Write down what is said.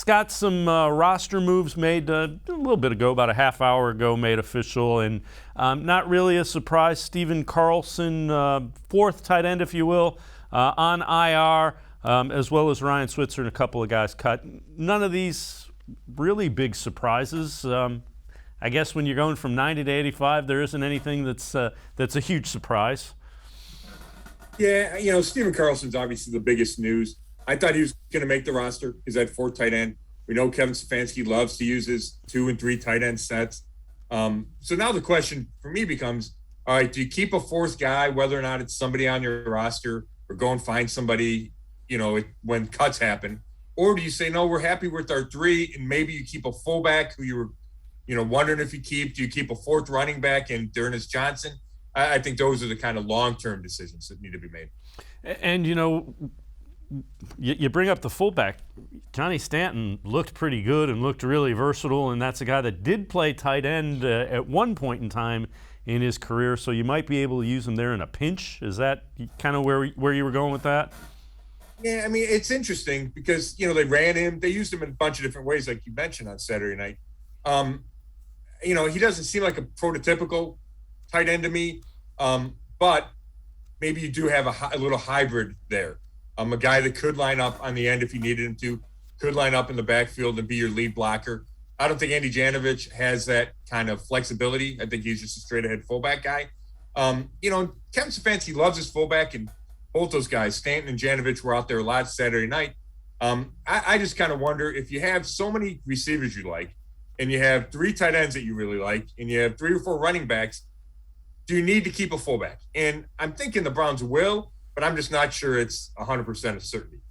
It's got some roster moves made a little bit ago, about a half hour ago, made official, and not really a surprise. Steven Carlson, fourth tight end, if you will, on IR, as well as Ryan Switzer and a couple of guys cut. None of these really big surprises. I guess when you're going from 90 to 85, there isn't anything that's a huge surprise. Yeah, Steven Carlson's obviously the biggest news. I thought he was going to make the roster. He's at fourth tight end. We know Kevin Stefanski loves to use his 2 and 3 tight end sets. So now the question for me becomes, all right, do you keep a fourth guy, whether or not it's somebody on your roster, or go and find somebody, when cuts happen? Or do you say, no, we're happy with our 3, and maybe you keep a fullback who you were, wondering if you keep? Do you keep a fourth running back in D'Ernest Johnson? I think those are the kind of long-term decisions that need to be made. And, you bring up the fullback. Johnny Stanton looked pretty good and looked really versatile, and that's a guy that did play tight end at one point in time in his career, so you might be able to use him there in a pinch. Is that kind of where you were going with that? Yeah, I mean, it's interesting because, they ran him. They used him in a bunch of different ways, like you mentioned on Saturday night. He doesn't seem like a prototypical tight end to me, but maybe you do have a little hybrid there. A guy that could line up on the end if you needed him to, could line up in the backfield and be your lead blocker. I don't think Andy Janovich has that kind of flexibility. I think he's just a straight-ahead fullback guy. Kevin Stefanski loves his fullback, and both those guys, Stanton and Janovich, were out there a lot Saturday night. I just kind of wonder, if you have so many receivers you like, and you have 3 tight ends that you really like, and you have 3 or 4 running backs, do you need to keep a fullback? And I'm thinking the Browns will, but I'm just not sure it's 100% of certainty.